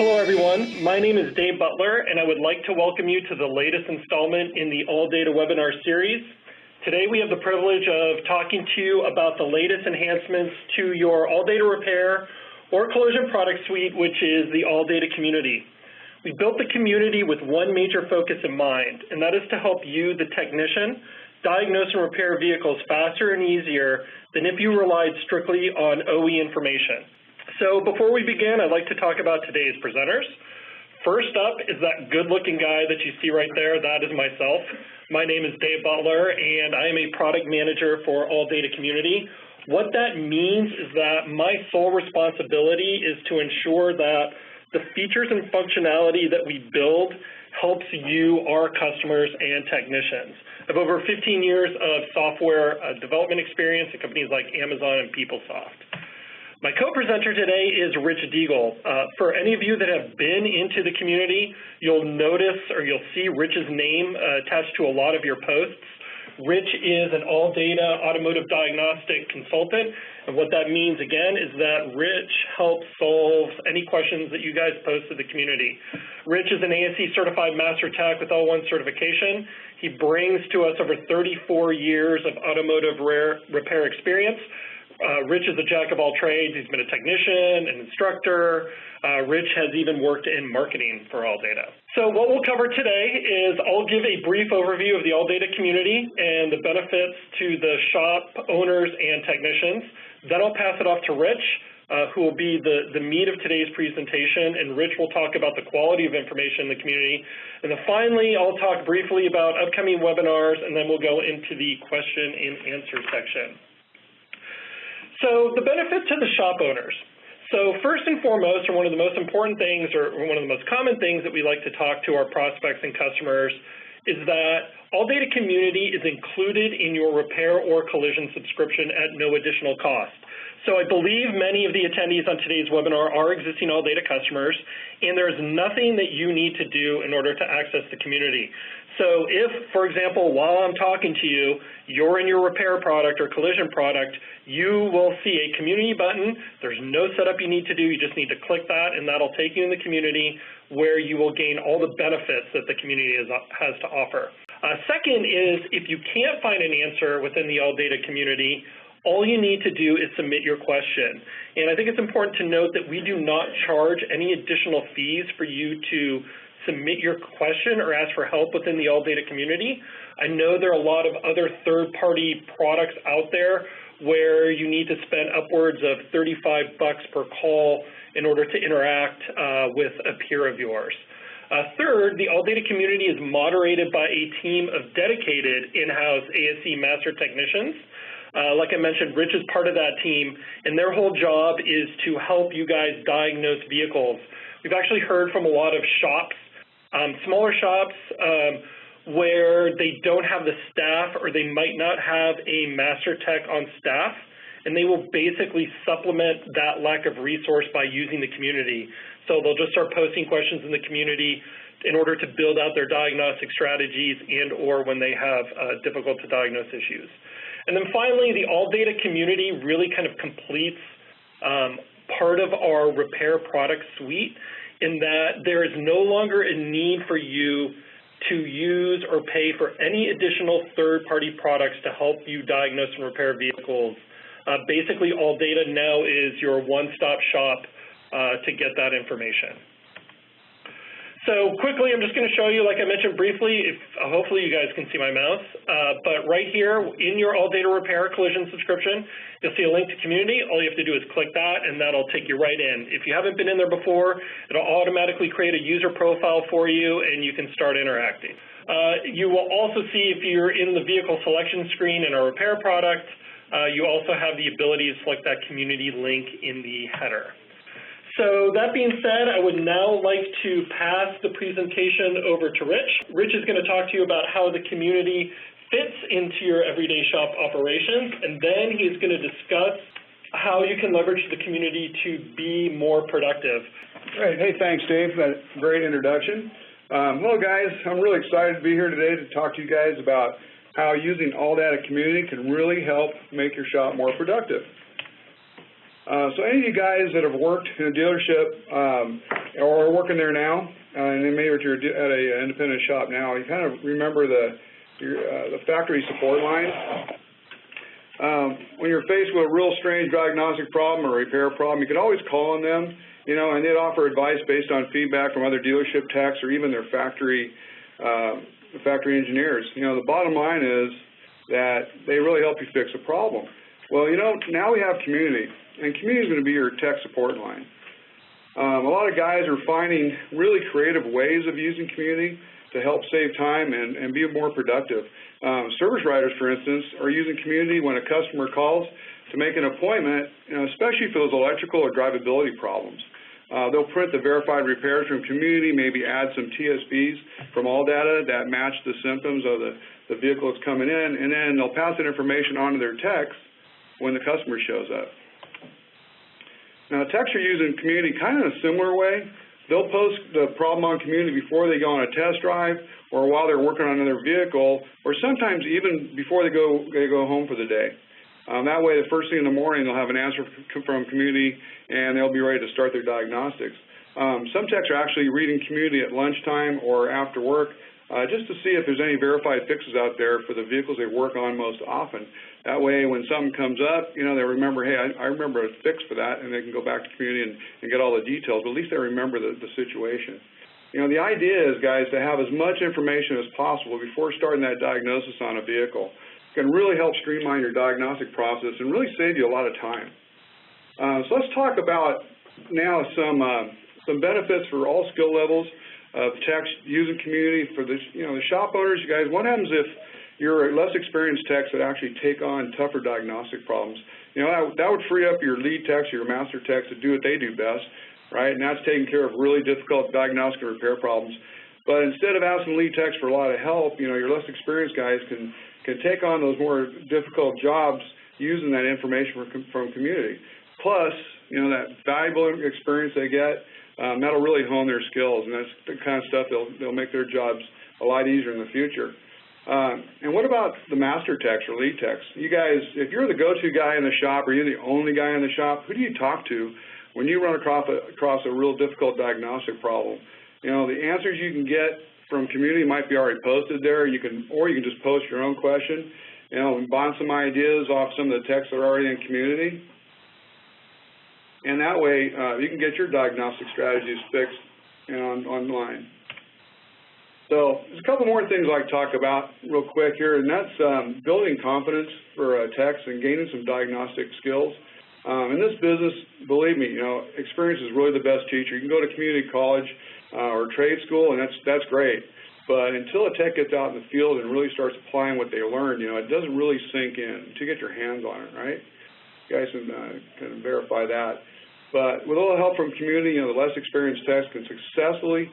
Hello everyone, my name is Dave Butler and I would like to welcome you to the latest installment in the ALLDATA webinar series. Today we have the privilege of talking to you about the latest enhancements to your ALLDATA repair or collision product suite, which is the ALLDATA Community. We built the community with one major focus in mind, and that is to help you, the technician, diagnose and repair vehicles faster and easier than if you relied strictly on OE information. So before we begin, I'd like to talk about today's presenters. First up is that good-looking guy that you see right there. That is myself. My name is Dave Butler, and I am a product manager for ALLDATA Community. What that means is that my sole responsibility is to ensure that the features and functionality that we build helps you, our customers, and technicians. I have over 15 years of software development experience at companies like Amazon and PeopleSoft. My co-presenter today is Rich Deagle. For any of you that have been into the community, you'll notice or you'll see Rich's name attached to a lot of your posts. Rich is an ALLDATA automotive diagnostic consultant, and what that means, again, is that Rich helps solve any questions that you guys post to the community. Rich is an ASE certified master tech with L1 certification. He brings to us over 34 years of automotive repair experience. Rich is a jack of all trades. He's been a technician, an instructor. Rich has even worked in marketing for ALLDATA. So what we'll cover today is I'll give a brief overview of the ALLDATA community and the benefits to the shop owners and technicians. Then I'll pass it off to Rich, who will be the meat of today's presentation, and Rich will talk about the quality of information in the community. And then finally, I'll talk briefly about upcoming webinars, and then we'll go into the question and answer section. So the benefit to the shop owners. So first and foremost, or one of the most important things, or one of the most common things that we like to talk to our prospects and customers is that ALLDATA Community is included in your repair or collision subscription at no additional cost. So I believe many of the attendees on today's webinar are existing ALLDATA customers, and there is nothing that you need to do in order to access the community. So if, for example, while I'm talking to you, you're in your repair product or collision product, you will see a community button. There's no setup you need to do. You just need to click that, and that'll take you in the community where you will gain all the benefits that the community has to offer. Second is, if you can't find an answer within the ALLDATA community, all you need to do is submit your question. And I think it's important to note that we do not charge any additional fees for you to submit your question or ask for help within the ALLDATA community. I know there are a lot of other third-party products out there where you need to spend upwards of $35 per call in order to interact with a peer of yours. Third, the ALLDATA community is moderated by a team of dedicated in-house ASE master technicians. Like I mentioned, Rich is part of that team, and their whole job is to help you guys diagnose vehicles. We've actually heard from a lot of shops, smaller shops, where they don't have the staff or they might not have a master tech on staff, and they will basically supplement that lack of resource by using the community. So they'll just start posting questions in the community in order to build out their diagnostic strategies and or when they have difficult to diagnose issues. And then finally, the ALLDATA community really kind of completes part of our repair product suite in that there is no longer a need for you to use or pay for any additional third-party products to help you diagnose and repair vehicles. Basically, ALLDATA now is your one-stop shop to get that information. So quickly, I'm just going to show you, like I mentioned briefly, hopefully you guys can see my mouse, but right here in your ALLDATA repair collision subscription, you'll see a link to community. All you have to do is click that, and that'll take you right in. If you haven't been in there before, it'll automatically create a user profile for you, and you can start interacting. You will also see if you're in the vehicle selection screen in our repair product, you also have the ability to select that community link in the header. So that being said, I would now like to pass the presentation over to Rich. Rich is going to talk to you about how the community fits into your everyday shop operations, and then he's going to discuss how you can leverage the community to be more productive. Great. Hey, thanks, Dave. That great introduction. Hello, guys. I'm really excited to be here today to talk to you guys about how using ALLDATA Community can really help make your shop more productive. So any of you guys that have worked in a dealership or are working there now, and then maybe if you're at an independent shop now, you kind of remember the factory support line. When you're faced with a real strange diagnostic problem or repair problem, you can always call on them, you know, and they'd offer advice based on feedback from other dealership techs or even their factory engineers. You know, the bottom line is that they really help you fix a problem. Well, you know, now we have community, and community is going to be your tech support line. A lot of guys are finding really creative ways of using community to help save time and be more productive. Service writers, for instance, are using community when a customer calls to make an appointment, you know, especially for those electrical or drivability problems. They'll print the verified repairs from community, maybe add some TSBs from ALLDATA that match the symptoms of the vehicle that's coming in, and then they'll pass that information on to their techs when the customer shows up. Now, techs are using community kind of in a similar way. They'll post the problem on community before they go on a test drive or while they're working on another vehicle, or sometimes even before they go home for the day. That way, the first thing in the morning, they'll have an answer from community, and they'll be ready to start their diagnostics. Some techs are actually reading community at lunchtime or after work just to see if there's any verified fixes out there for the vehicles they work on most often. That way, when something comes up, you know, they remember, hey, I remember a fix for that, and they can go back to community and get all the details, but at least they remember the situation. You know, the idea is, guys, to have as much information as possible before starting that diagnosis on a vehicle. It can really help streamline your diagnostic process and really save you a lot of time. So let's talk about now some benefits for all skill levels of techs using community for the, you know, the shop owners. You guys, what happens if you're less experienced techs that actually take on tougher diagnostic problems? You know, that would free up your lead techs or your master techs to do what they do best, right? And that's taking care of really difficult diagnostic and repair problems. But instead of asking lead techs for a lot of help, you know, your less experienced guys can take on those more difficult jobs using that information from community. Plus, you know, that valuable experience they get, that'll really hone their skills, and that's the kind of stuff they'll make their jobs a lot easier in the future. And what about the master techs or lead techs? You guys, if you're the go-to guy in the shop or you're the only guy in the shop, who do you talk to when you run across a real difficult diagnostic problem? You know, the answers you can get from community might be already posted there. Or you can just post your own question, you know, and bounce some ideas off some of the techs that are already in community. And that way, you can get your diagnostic strategies fixed, you know, online. So there's a couple more things I'd like to talk about real quick here, and that's building confidence for techs and gaining some diagnostic skills. In this business, believe me, you know, experience is really the best teacher. You can go to community college or trade school, and that's great. But until a tech gets out in the field and really starts applying what they learned, you know, it doesn't really sink in until you get your hands on it, right? You guys can verify that. But with a little help from community, you know, the less experienced techs can successfully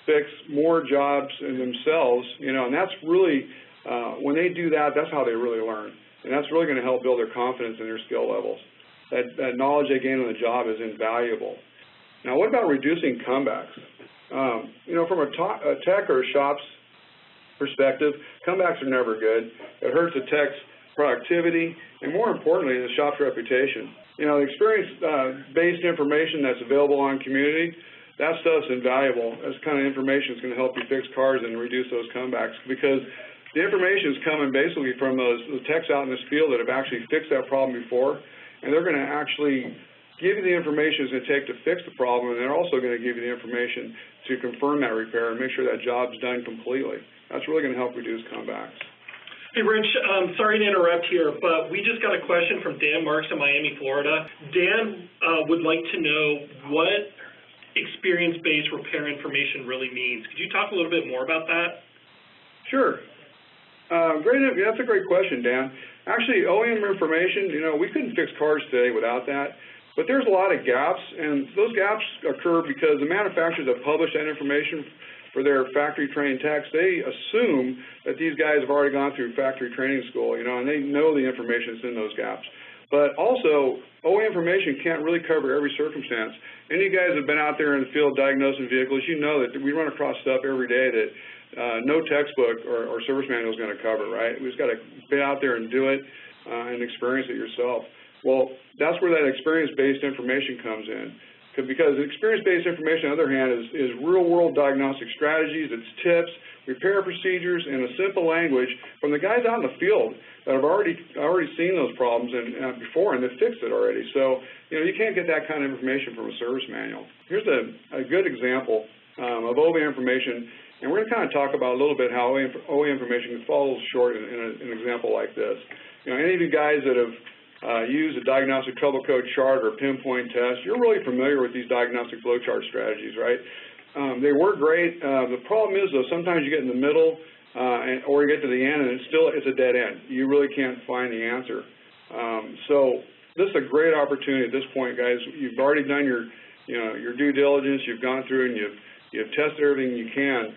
fix more jobs in themselves, you know, and that's really, when they do that, that's how they really learn. And that's really going to help build their confidence in their skill levels. That knowledge they gain on the job is invaluable. Now, what about reducing comebacks? You know, from a tech or a shop's perspective, comebacks are never good. It hurts the tech's productivity, and more importantly, the shop's reputation. You know, the experience-based information that's available on community, that stuff's invaluable. That's the kind of information that's going to help you fix cars and reduce those comebacks, because the information is coming basically from those techs out in this field that have actually fixed that problem before, and they're going to actually give you the information it's going to take to fix the problem, and they're also going to give you the information to confirm that repair and make sure that job's done completely. That's really going to help reduce comebacks. Hey, Rich, sorry to interrupt here, but we just got a question from Dan Marks in Miami, Florida. Dan would like to know what experience-based repair information really means. Could you talk a little bit more about that? Sure. That's a great question, Dan. Actually, OEM information, you know, we couldn't fix cars today without that, but there's a lot of gaps, and those gaps occur because the manufacturers that publish that information for their factory trained techs, they assume that these guys have already gone through factory training school, you know, and they know the information that's in those gaps. But also, OE information can't really cover every circumstance. Any of you guys have been out there in the field diagnosing vehicles, you know that we run across stuff every day that no textbook or service manual is going to cover, right? We just got to get out there and do it and experience it yourself. Well, that's where that experience-based information comes in. Because experience-based information, on the other hand, is real-world diagnostic strategies, it's tips, repair procedures, in a simple language from the guys out in the field that have already seen those problems before and they've fixed it already. So, you can't get that kind of information from a service manual. Here's a good example of OE information, and we're going to kind of talk about a little bit how OE information falls short in an example like this. Any of you guys that have use a diagnostic trouble code chart or pinpoint test, you're really familiar with these diagnostic flowchart strategies, right? They work great. The problem is, though, sometimes you get in the middle or you get to the end and it's a dead end. You really can't find the answer. So this is a great opportunity at this point, guys. You've already done your due diligence. You've gone through and you've tested everything you can.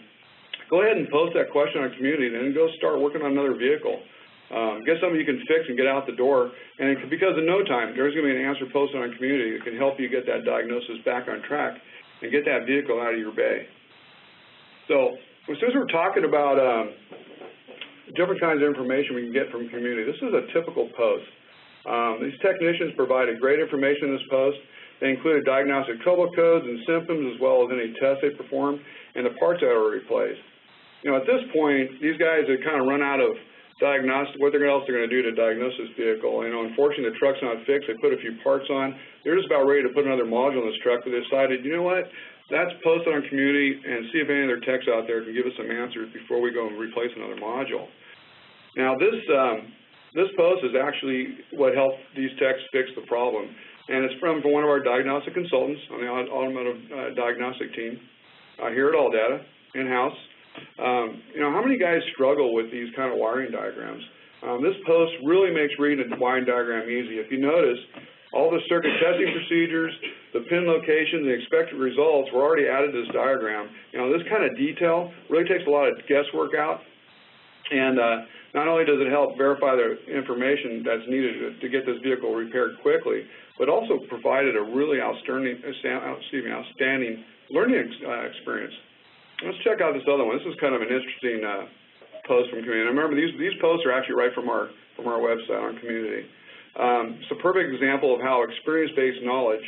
Go ahead and post that question on community and then go start working on another vehicle. Get something you can fix and get out the door, and because in no time, there's going to be an answer posted on community that can help you get that diagnosis back on track and get that vehicle out of your bay. So, since we're talking about different kinds of information we can get from community, this is a typical post. These technicians provided great information in this post. They included diagnostic trouble codes and symptoms, as well as any tests they performed and the parts that were replaced. At this point, these guys had kind of run out of what else they're going to do to diagnose this vehicle. Unfortunately, the truck's not fixed. They put a few parts on. They're just about ready to put another module in this truck, but they decided, you know what, let's post it on community and see if any of their techs out there can give us some answers before we go and replace another module. Now, this post is actually what helped these techs fix the problem, and it's from one of our diagnostic consultants on the automotive diagnostic team here at ALLDATA, in-house. How many guys struggle with these kind of wiring diagrams? This post really makes reading a wiring diagram easy. If you notice, all the circuit testing procedures, the pin location, the expected results were already added to this diagram. This kind of detail really takes a lot of guesswork out, and not only does it help verify the information that's needed to get this vehicle repaired quickly, but also provided a really outstanding learning experience. Let's check out this other one. This is kind of an interesting post from community. And remember, these posts are actually right from our website on community. It's a perfect example of how experience-based knowledge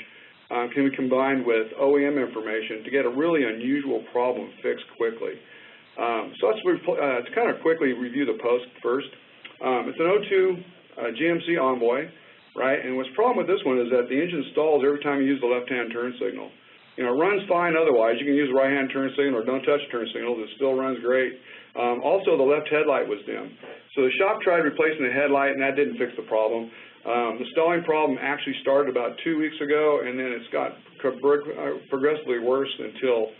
can be combined with OEM information to get a really unusual problem fixed quickly. So let's kind of quickly review the post first. It's an 02 GMC Envoy, right? And what's the problem with this one is that the engine stalls every time you use the left-hand turn signal. It runs fine otherwise. You can use the right-hand turn signal or don't touch turn signals. It still runs great. Also, the left headlight was dim. So the shop tried replacing the headlight, and that didn't fix the problem. The stalling problem actually started about 2 weeks ago, and then it's got progressively worse until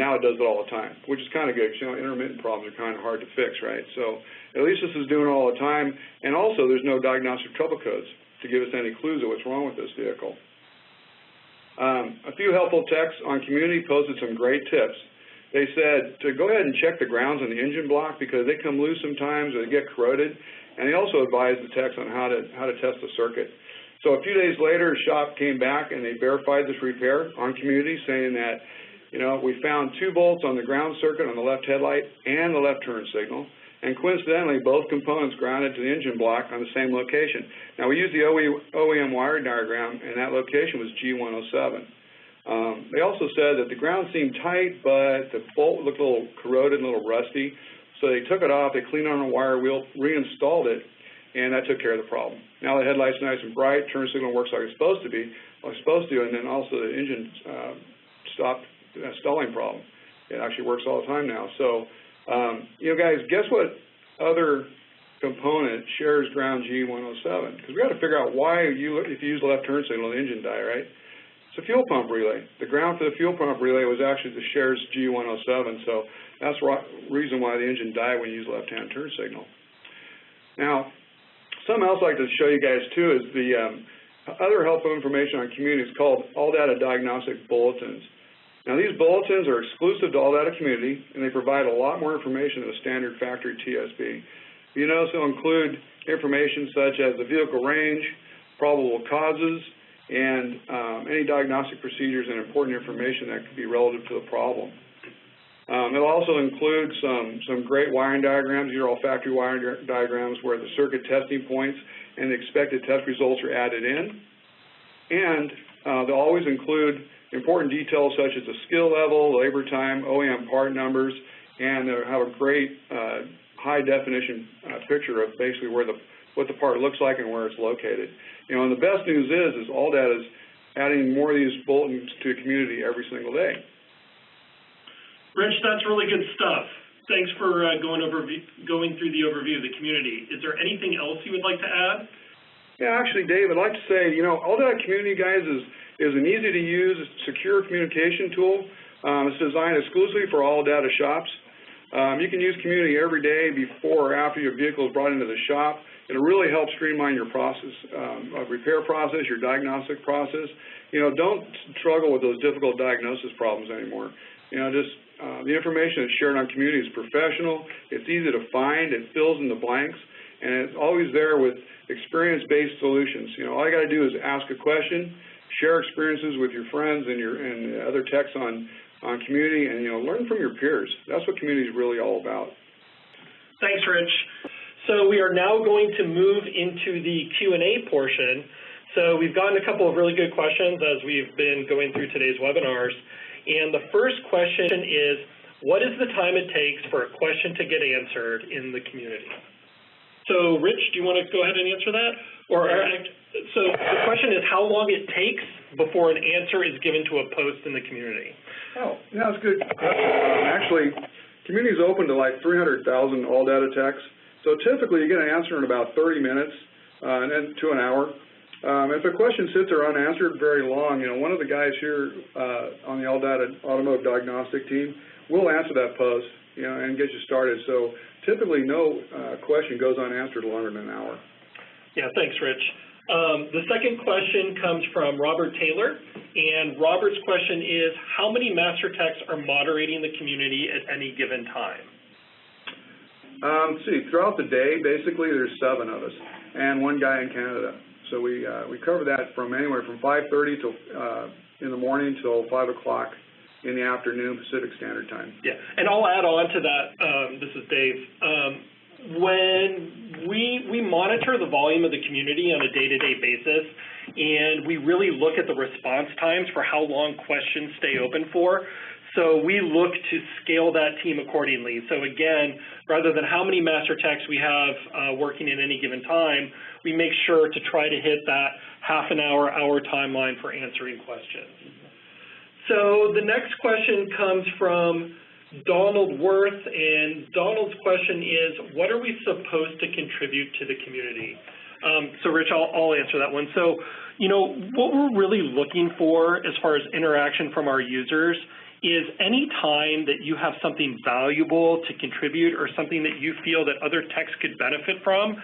now it does it all the time, which is kind of good because, intermittent problems are kind of hard to fix, right? So at least this is doing it all the time, and also there's no diagnostic trouble codes to give us any clues of what's wrong with this vehicle. A few helpful techs on community posted some great tips. They said to go ahead and check the grounds on the engine block because they come loose sometimes or they get corroded, and they also advised the techs on how to test the circuit. So a few days later, the shop came back and they verified this repair on community, saying that, we found 2 bolts on the ground circuit on the left headlight and the left turn signal. And coincidentally, both components grounded to the engine block on the same location. Now, we used the OEM wiring diagram, and that location was G107. They also said that the ground seemed tight, but the bolt looked a little corroded and a little rusty. So they took it off, they cleaned on the wire wheel, reinstalled it, and that took care of the problem. Now the headlight's nice and bright, turn signal works like it's supposed to be, and then also the engine stopped that stalling problem. It actually works all the time now. So, guys, guess what other component shares ground G107? Because we got to figure out why, if you use the left turn signal, the engine die, right? It's a fuel pump relay. The ground for the fuel pump relay was actually the shares G107, so that's the reason why the engine died when you use the left-hand turn signal. Now, something else I'd like to show you guys, too, is the other helpful information on community is called ALLDATA Diagnostic Bulletins. Now, these bulletins are exclusive to ALLDATA Community, and they provide a lot more information than a standard factory TSB. You notice they'll include information such as the vehicle range, probable causes, and any diagnostic procedures and important information that could be relative to the problem. It'll also include some great wiring diagrams. These are all factory wiring diagrams where the circuit testing points and the expected test results are added in. And they'll always include important details such as the skill level, labor time, OEM part numbers, and they'll have a great high-definition picture of basically what the part looks like and where it's located. You know, and the best news is ALLDATA is adding more of these bulletins to the community every single day. Rich, that's really good stuff. Thanks for going through the overview of the community. Is there anything else you would like to add? Yeah, actually, Dave, I'd like to say, you know, ALLDATA Community, guys, is an easy-to-use, secure communication tool. It's designed exclusively for ALLDATA shops. You can use Community every day before or after your vehicle is brought into the shop. It'll really help streamline your process, repair process, your diagnostic process. You know, don't struggle with those difficult diagnosis problems anymore. You know, just the information that's shared on Community is professional. It's easy to find. It fills in the blanks, and it's always there with experience-based solutions. You know, all you got to do is ask a question, share experiences with your friends and other techs on Community, and, you know, learn from your peers. That's what Community is really all about. Thanks, Rich. So we are now going to move into the Q&A portion. So we've gotten a couple of really good questions as we've been going through today's webinars. And the first question is, what is the time it takes for a question to get answered in the community? So Rich, do you want to go ahead and answer that? Or so the question is how long it takes before an answer is given to a post in the community. Oh, yeah, that's good. Actually, Community is open to like 300,000 ALLDATA techs. So typically you get an answer in about 30 minutes and then to an hour. If a question sits there unanswered very long, you know, one of the guys here on the ALLDATA Automotive Diagnostic team will answer that post, you know, and get you started. So typically no question goes unanswered longer than an hour. Yeah, thanks, Rich. The second question comes from Robert Taylor, and Robert's question is, how many master techs are moderating the community at any given time? Let's see, throughout the day, basically there's 7 of us and 1 guy in Canada. So we cover that from anywhere from 5:30 till in the morning till 5 o'clock in the afternoon Pacific Standard Time. Yeah, and I'll add on to that. This is Dave. When we monitor the volume of the community on a day-to-day basis, and we really look at the response times for how long questions stay open for. So we look to scale that team accordingly. So again, rather than how many master techs we have working at any given time, we make sure to try to hit that half an hour timeline for answering questions. So the next question comes from Donald Worth, and Donald's question is, what are we supposed to contribute to the community? So Rich, I'll answer that one. So, you know, what we're really looking for as far as interaction from our users is any time that you have something valuable to contribute or something that you feel that other techs could benefit from,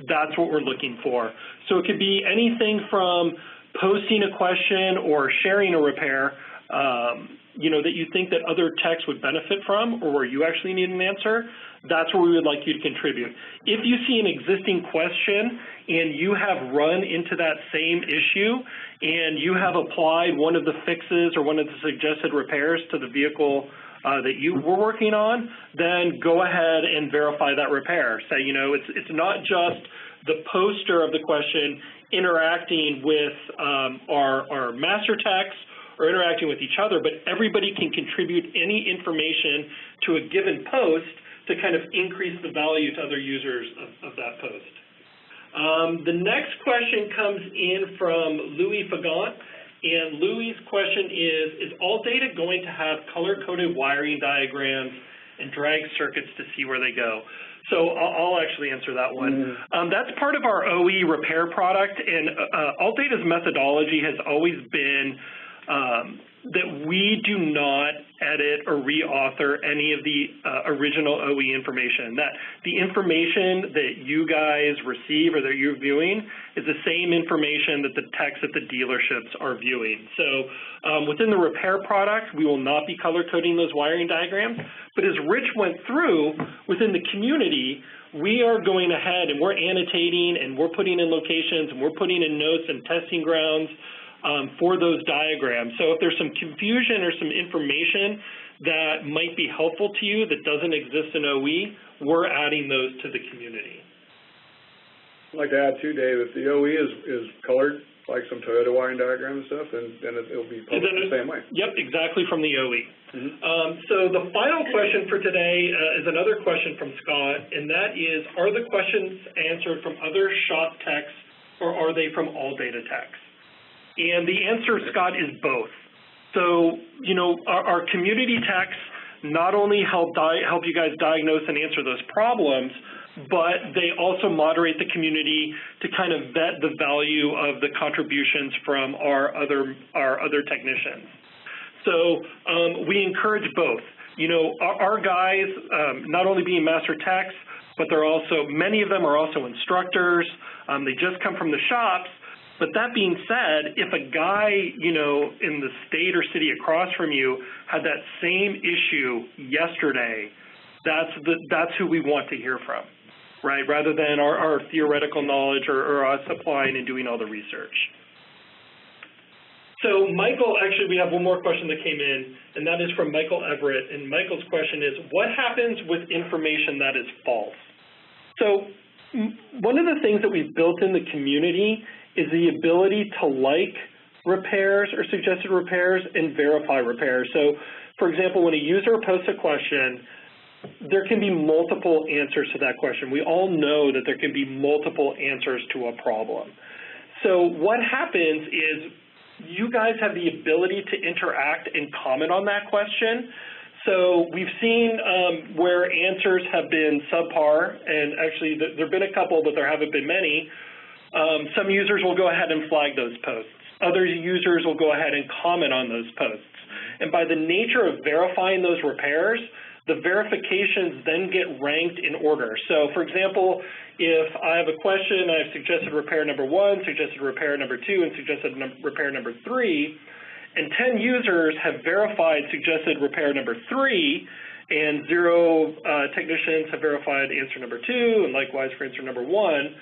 that's what we're looking for. So it could be anything from posting a question or sharing a repair, you know, that you think that other techs would benefit from or where you actually need an answer. That's where we would like you to contribute. If you see an existing question and you have run into that same issue and you have applied one of the fixes or one of the suggested repairs to the vehicle that you were working on, then go ahead and verify that repair. Say, you know, it's not just the poster of the question interacting with our master techs or interacting with each other, but everybody can contribute any information to a given post to kind of increase the value to other users of that post. The next question comes in from Louis Fagant, and Louis' question is ALLDATA going to have color-coded wiring diagrams and drag circuits to see where they go? So I'll actually answer that one. That's part of our OE repair product, and ALLDATA's methodology has always been that we do not edit or re-author any of the original OE information. That the information that you guys receive or that you're viewing is the same information that the techs at the dealerships are viewing. So within the repair product, we will not be color coding those wiring diagrams. But as Rich went through, within the community, we are going ahead and we're annotating and we're putting in locations and we're putting in notes and testing grounds for those diagrams. So if there's some confusion or some information that might be helpful to you that doesn't exist in OE, we're adding those to the community. I'd like to add too, Dave, if the OE is colored, like some Toyota wiring diagram and stuff, then it'll be published the same way. Yep, exactly, from the OE. So the final question for today is another question from Scott, and that is, are the questions answered from other shop techs, or are they from ALLDATA techs? And the answer, Scott, is both. So, you know, our community techs not only help you guys diagnose and answer those problems, but they also moderate the community to kind of vet the value of the contributions from our other technicians. So we encourage both. You know, our guys, not only being master techs, but they're also, many of them are also instructors. They just come from the shops. But that being said, if a guy, you know, in the state or city across from you had that same issue yesterday, that's who we want to hear from, right? Rather than our theoretical knowledge or us applying and doing all the research. So Michael, actually, we have one more question that came in, and that is from Michael Everett. And Michael's question is, what happens with information that is false? So one of the things that we've built in the community is the ability to like repairs or suggested repairs and verify repairs. So, for example, when a user posts a question, there can be multiple answers to that question. We all know that there can be multiple answers to a problem. So what happens is you guys have the ability to interact and comment on that question. So we've seen where answers have been subpar, and actually there have been a couple, but there haven't been many. Some users will go ahead and flag those posts. Other users will go ahead and comment on those posts. And by the nature of verifying those repairs, the verifications then get ranked in order. So, for example, if I have a question, I've suggested repair number 1, suggested repair number 2, and suggested repair number 3, and 10 users have verified suggested repair number 3, and 0 technicians have verified answer number 2, and likewise for answer number 1,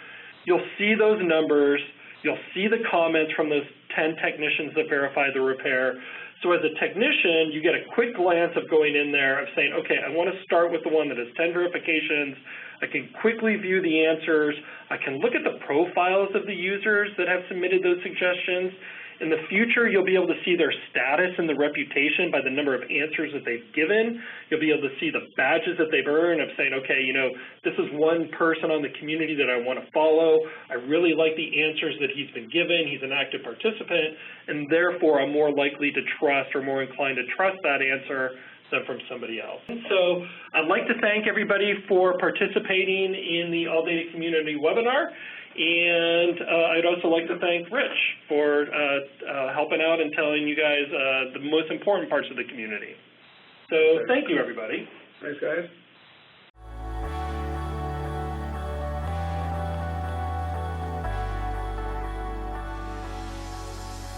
you'll see those numbers, you'll see the comments from those 10 technicians that verified the repair. So as a technician, you get a quick glance of going in there of saying, okay, I want to start with the one that has 10 verifications. I can quickly view the answers. I can look at the profiles of the users that have submitted those suggestions. In the future, you'll be able to see their status and the reputation by the number of answers that they've given. You'll be able to see the badges that they've earned of saying, okay, you know, this is one person on the community that I want to follow. I really like the answers that he's been given. He's an active participant, and therefore I'm more likely to trust or more inclined to trust that answer than from somebody else. So I'd like to thank everybody for participating in the ALLDATA Community webinar. And I'd also like to thank Rich for helping out and telling you guys the most important parts of the community. So thank you, everybody. Thanks, guys.